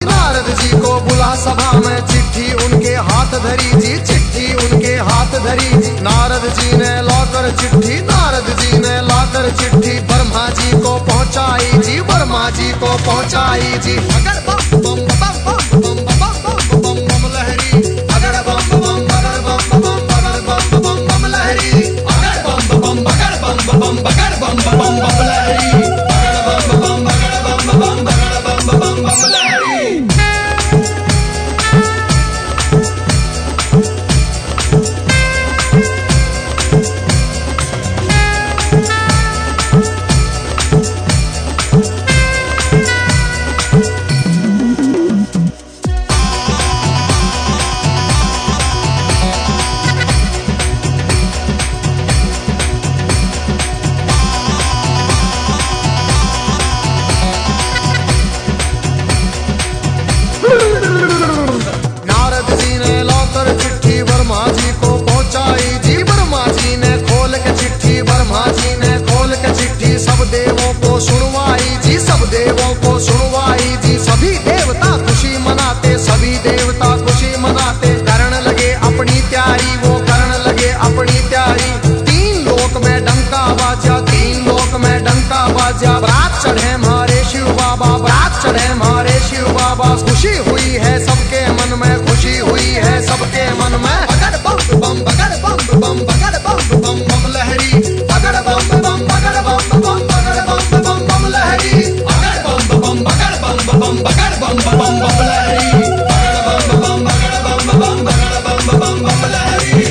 नारद जी को बुला सभा में, चिट्ठी उनके हाथ धरी जी, चिट्ठी उनके हाथ धरी जी। नारद जी ने लाकर चिट्ठी, नारद जी ने लाकर चिट्ठी ब्रह्मा जी को पहुंचाई जी, ब्रह्मा जी को पहुंचाई जी। अगर बम बम बम बम बम बम बम बम लहरी, अगर बम बम बगर बम बम बगर बम बम बम लहरी, अगर बम बम बगर बम बम बगर बम बम बम लहरी, अगर बम बम बगर बम बम बगर बम बम बम लहरी। सब देवों को सुनवाई जी, सब देवों को सुनवाई जी। सभी देवता खुशी मनाते, सभी देवता खुशी मनाते। करण लगे अपनी तैयारी, वो करण लगे अपनी तैयारी। तीन लोक में डंका बाजा, तीन लोक में डंका बाजा। बारात चढ़े हमारे शिव बाबा, बारात चढ़े हमारे शिव बाबा। खुशी हुई है सबके मन में, खुशी हुई है सबके मन में। अगर बम बम बगर बम बम बगर बम बम बम लहरी, अगर बम बम बगर बम बम बगर बम बम बम लहरी, अगर बम बम बगर बम बम बगर बम बम बम लहरी, अगर बम बम बगर बम बम बगर बम बम बम लहरी।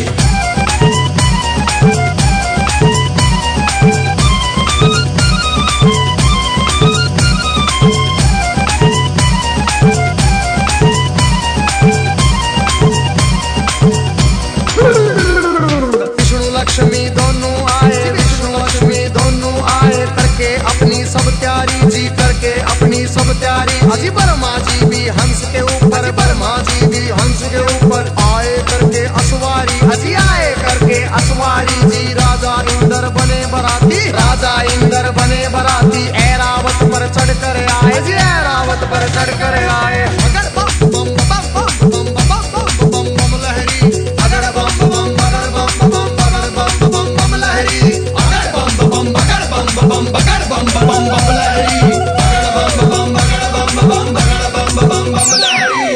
लक्ष्मी दोनों आए, विष्णु लक्ष्मी दोनों आए। करके अपनी सब तैयारी जी, करके अपनी सब तैयारी। अजी ब्रह्मा जी भी हंस के ऊपर, ब्रह्मा जी भी हंस के ऊपर आए करके असवारी। अजी आए करके असवारी जी। राजा इंद्र बने बराती, राजा इंद्र बने बराती। ऐरावत पर चढ़ कर आए जी, ऐरावत पर चढ़ कर आए। अगर बम बम बम बम बम बम बम बम लहरी, अगर बम बम बगर बम बम बगर बम बम बम लहरी, अगर बम बम बगर बम बम बगर बम बम बम लहरी, अगर बम बम बगर बम बम बगर बम बम बम लहरी।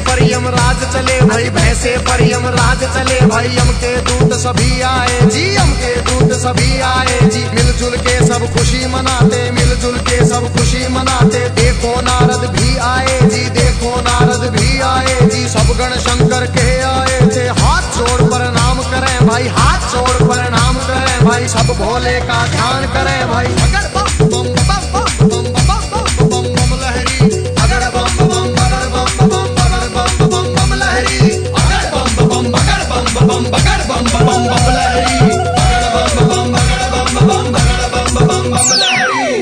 पर यमराज चले भाई, भैंसे पर यमराज चले भाई। यम के दूत सभी आए जी, यम के दूत सभी आए जी। मिलजुल के सब खुशी मनाते, मिलजुल के सब खुशी मनाते। देखो नारद भी आए जी, देखो नारद भी आए जी। सब गण शंकर के आए थे। हाथ जोड़ प्रणाम करें भाई, हाथ जोड़ प्रणाम करें भाई। सब भोले का ध्यान करें भाई। अगर बम बम बम बम बम बम बम बम लहरी, अगर बम बम बगर बम बम बगर बम बम बम लहरी, अगर बम बम बगर बम बम बगर बम बम बम लहरी, अगर बम बम बगर बम बम बगर बम बम बम लहरी।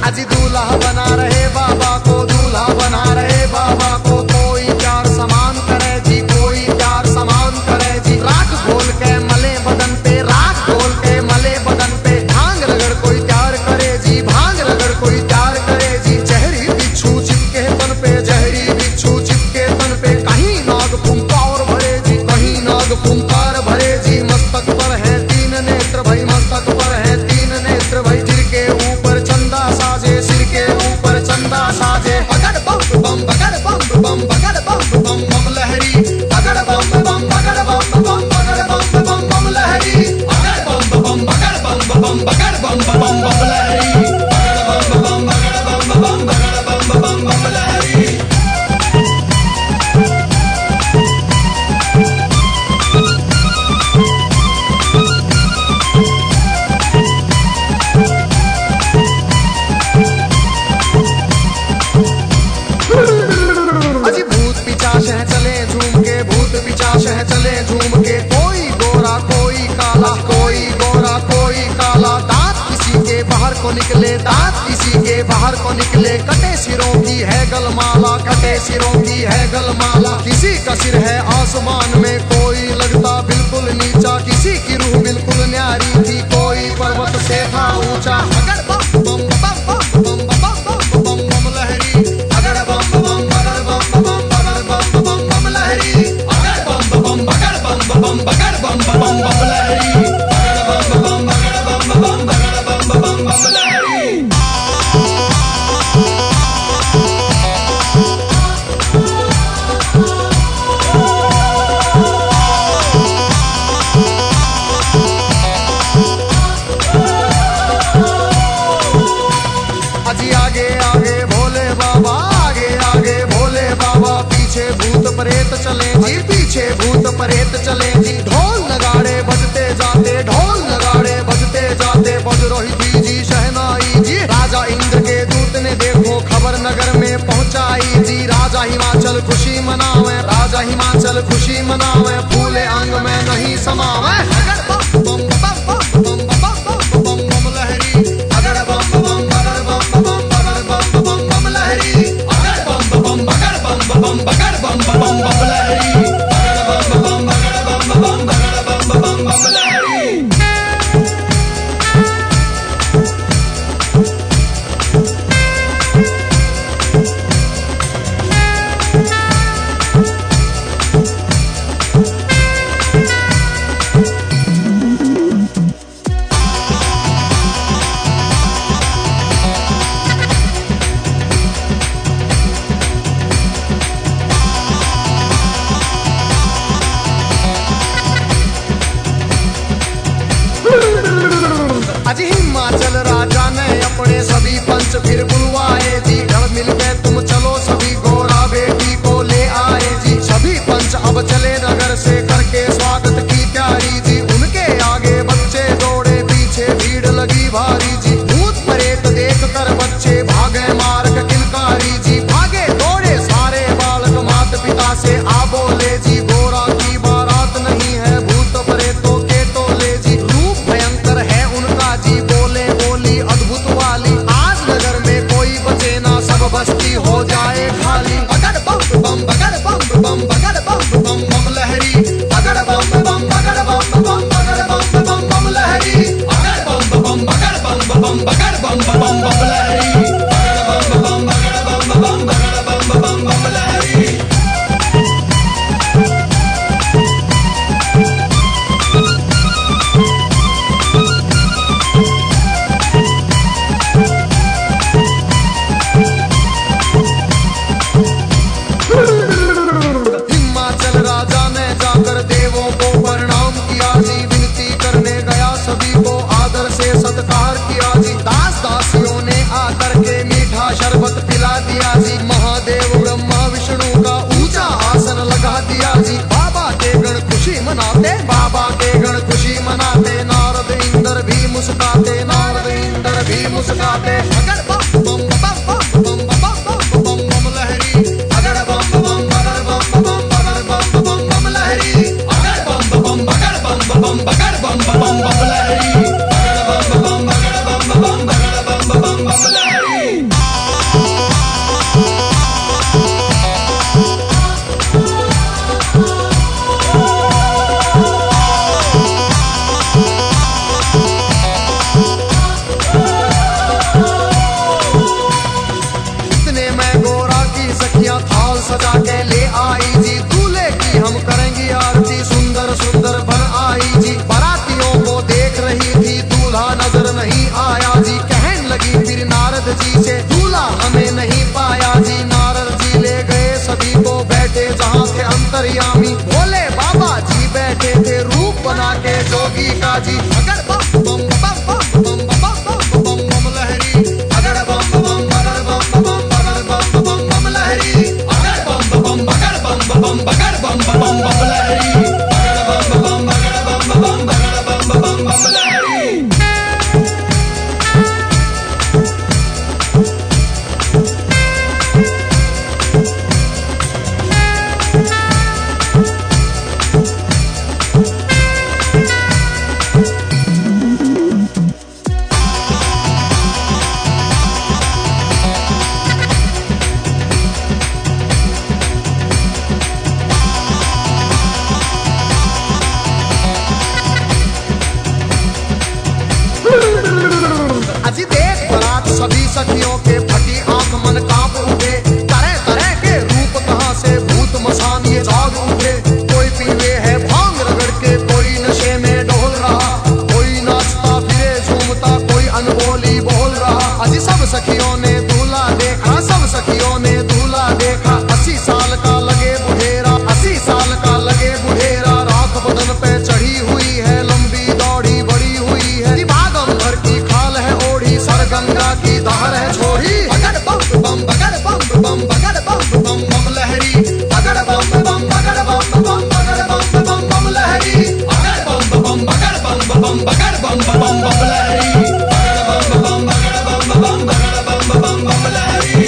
अजी दूल्हा बना रहे बाबा को, दूल्हा बना रहे बाबा को। कोई प्यार समान करे जी, कोई प्यार समान करे जी। राख घोल के मले बदन पे, राख घोल के मले बदन पे। भांग रगड़ कोई प्यार करे जी, भांग रगड़ कोई प्यार करे जी। जहरी बिच्छू चिपके तन पे, जहरी बिच्छू चिपके तन पे। कहीं नाग फुंकार भरे जी, कहीं नाग फुंकार भरे जी। मस्तक पर है तीन नेत्र भाई, मस्तक पर है तीन नेत्र भाई। सिर के ऊपर चंदा साजे, सिर के ऊपर चंदा साजे। अगर बम बम बगर बम बम बगर बम बम बम लहरी, अगर बम बम बगर बम बम बगर बम बम बम लहरी, अगर बम बम बगर बम बम बगर बम बम बम लहरी, अगर बम बम बगर बम बम में झूम के। कोई गोरा कोई काला, कोई गोरा कोई काला, दांत किसी के बाहर को निकले, दांत किसी के बाहर को निकले। कटे सिरों की है गलमाला, कटे सिरों की है गलमाला। किसी का सिर है आसमान में, कोई लगता बिल्कुल नीचा। किसी की रूह बिल्कुल न्यारी थी, कोई पर्वत से था ऊंचा। अगर बम बम बम बम बम बम बम बम बम लहरी, अगर बम बम बगर बम बम बगर बम बम बम लहरी, अगर बम बम बगर बम बम बगर बम बम बम लहरी, अगर बम बम बगर बम बम बगर बम बम बम लहरी। अजी आगे आगे भोले बाबा, आगे आगे भोले बाबा। पीछे भूत प्रेत चले जी, पीछे भूत प्रेत चले जी। ढोल नगाड़े बजते जाते, ढोल नगाड़े बजते जाते। बज रही थी जी शहनाई जी। राजा इंद्र के दूत ने देखो खबर नगर में पहुंचाई जी। राजा हिमाचल खुशी मनावे, राजा हिमाचल खुशी मनावे। फूले अंग में नहीं समावे। अगर बम बम बम बम बम बम बम बम लहरी, अगर बम बम बगर बम बम बगर बम बम बम लहरी, अगर बम बम बगर बम बम बगर बम बम बम लहरी, अगर बम बम बगर बम बम बगर बम बम बम लहरी। अजी हिमाचल राजा ने अपने सभी पंच फिर बुलवाए जी। रण मिल के तुम चलो सभी, गोरा बेटी को ले आए जी। सभी पंच अब चले नगर से करके स्वागत की तैयारी जी। उनके आगे बच्चे दौड़े, पीछे भीड़ लगी भारी जी। भूत प्रेत देख कर बच्चे भागे मार्ग किलकारी जी। भागे दौड़े सारे बालक माता पिता से आ बोले जी। गोरा की बारात नहीं है, भूत प्रेतों के टोले जी। रूप भयंकर है उनका जी, बोले बोली अद्भुत वाली। आज नगर में कोई बचे ना, सब बस्ती हो जाए खाली। अगर बम बम बगर बम बम बगर बम बम बम लहरी, अगर बम बम बगर बम बम बगर बम बम बम लहरी, अगर बम बम बगर बम बम बगर बम बम बम लहरी, अगर बम बम बगर बम बम बगर बम बम बम लहरी। हिमाचल राजा ने जाकर देवों को प्रणाम किया जी। विनती करने गया सभी को आदर से सत्कार किया जी। दास दासियों ने आकर के मीठा शरबत पिला दिया जी। महादेव ब्रह्मा विष्णु का ऊंचा आसन लगा दिया जी। बाबा के गण खुशी मनाते, बाबा के गण खुशी मनाते। नारद इंद्र भी मुस्कुराते, नारद इंद्र भी मुस्कुराते। अगर बम बम बम बम बम बम बम बम लहरी, अगर बम बम बगर बम बम बगर बम बम बम लहरी, अगर बम बम बगर बम बम बगर बम बम बम लहरी, अगर बम बम बगर बम बम बगर बम बम बम लहरी। सखियों के फटी आंख मन कांप उठे, तरह तरह के रूप कहां से भूत मसान ये जाग उठे। कोई पीवे है भांग रगड़ के, कोई नशे में डोल रहा, कोई नाचता फिरे झूमता, कोई अनबोली बोल रहा। अजी सब सखियों ने दूल्हा देखा, सब सखियों ने दूल्हा देखा। 80 साल का लगे बुढ़ेरा, 80 साल का लगे बुढ़ेरा, राख बदन पे चढ़ी हुई है, लंबी दौड़ी बड़ी हुई है। दिमागंबर की खाल है ओढ़ी, सर गंगा की धार है छोड़ी। बगड़ बम बम बगड़ बम बम बगड़ बम बम बम लहरी, बगड़ बम बम बगड़ बम बम बगड़ बम बम बम लहरी, बगड़ बम बम बगड़ बम बम बगड़ बम बम बम लहरी, बगड़ बम बगड़ बम बम बगड़ बम बम लहरी।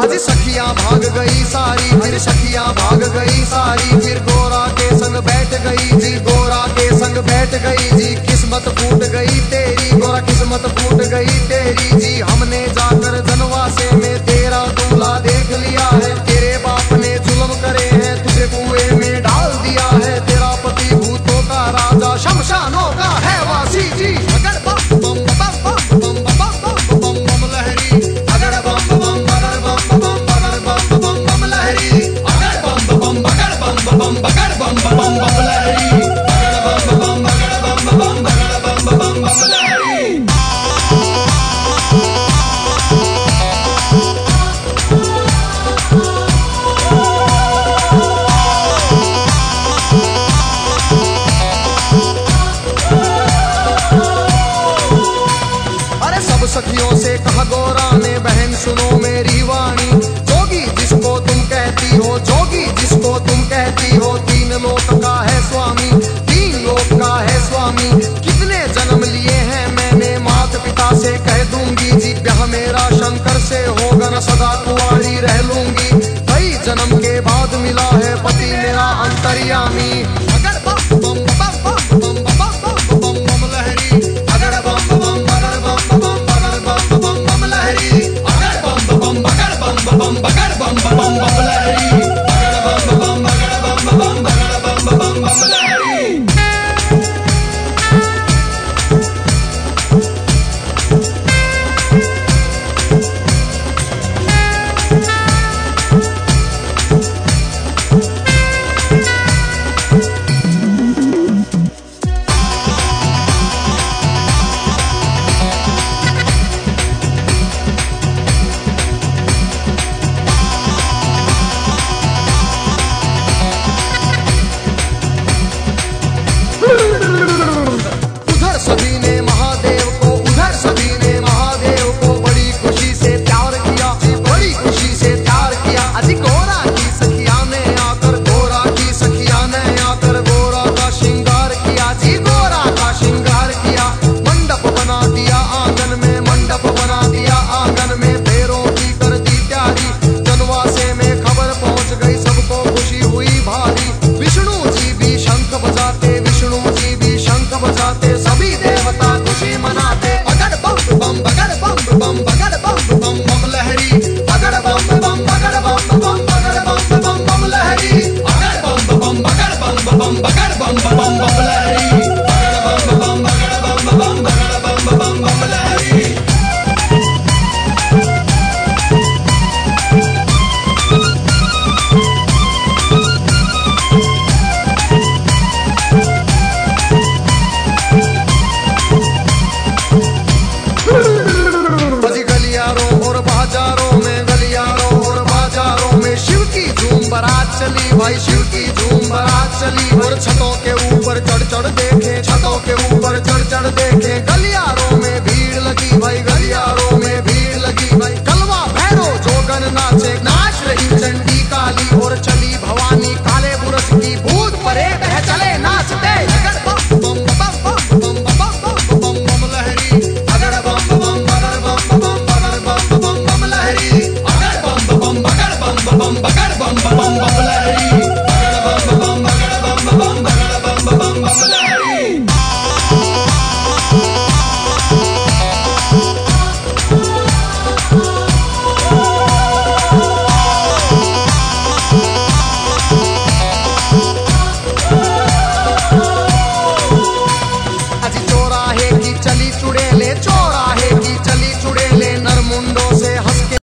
अजी सखियां भाग गई सारी, फिर सखियां भाग गई सारी, फिर गोरा के संग बैठ गई जी, गोरा के संग बैठ गई जी। किस्मत फूट गई तेरी गोरा, किस्मत फूट गई तेरी जी। हमने जाकर जनवासे में तेरा दूल्हा देख लिया है, तेरे बाप ने जुल्म करे हैं, तुझे कुएं में डाल दिया है। तेरा पति भूतों का राजा, शमशानों का है वासी जी। अगर बम बम बम बम बम बम बम बम लहरी, अगर बम बम बगड़ बम बम बगड़ बम बम बम लहरी, अगर बम बम बगड़ बम बम बगड़ बम बम बम लहरी, अगर बम बम बगड़ बम बम बगड़ बम बम बम लहरी। अरे सब सखियों से कहा गोरा ने, बहन सुनो मेरी वाणी। जोगी जिसको तुम कहती हो, जोगी जिसको तुम कहती हो, 3 लोक का है स्वामी, 3 लोक का है स्वामी। कितने जन्म लिए हैं मैंने, माता पिता से कह दूंगी जी। ब्याह मेरा शंकर से होगा न, सदा कुंवारी रह लूंगी। कई जन्म के बाद मिला है पति मेरा अंतर्यामी। अगर बम बम बम बम बम बम बम बम लहरी, अगर बम बम बगड़ बम बम बगड़ बम बम बम लहरी, अगर बम बम बगड़ बम बम बगड़ बम बम बम लहरी, अगर बम बम बगड़ बम बम बगड़ बम बम बम लहरी। उधर सभी ने महादेव को, उधर सभी ने महादेव को बड़ी खुशी से प्यार किया, बड़ी खुशी से प्यार किया। अजी गोरा की सखिया ने आकर, गोरा की सखिया ने आकर गोरा का श्रृंगार किया जी, गोरा का श्रृंगार किया। मंडप बना दिया आंगन में, मंडप बना दिया आंगन में, फेरों की कर दी तैयारी। जनवासे में खबर पहुंच गई, सबको खुशी हुई भारी। विष्णु जी भी शंख बजाते, विष्णु जी भी शंख बजाते, सभी देवता खुशी मनाते। अगड़ बम बम बगड़ बम बम बगड़ बम बम बम लहरी, अगड़ बम बम बगड़ बम बम बगड़ बम बम बम लहरी, अगड़ बम बम बगड़ बम बम बगड़ बम बम बम लहरी, अगड़ बम बगड़ बम बम बगड़ बम बम लहरी। बजी गलियारों और बाजारों में, गलियारों और बाजारों में शिव की झूम बारात चली भाई, शिव की झूम बारात चली। और छतों के ऊपर चढ़ चढ़ देखे, छतों के ऊपर चढ़ चढ़ देखे, गलियारों में भी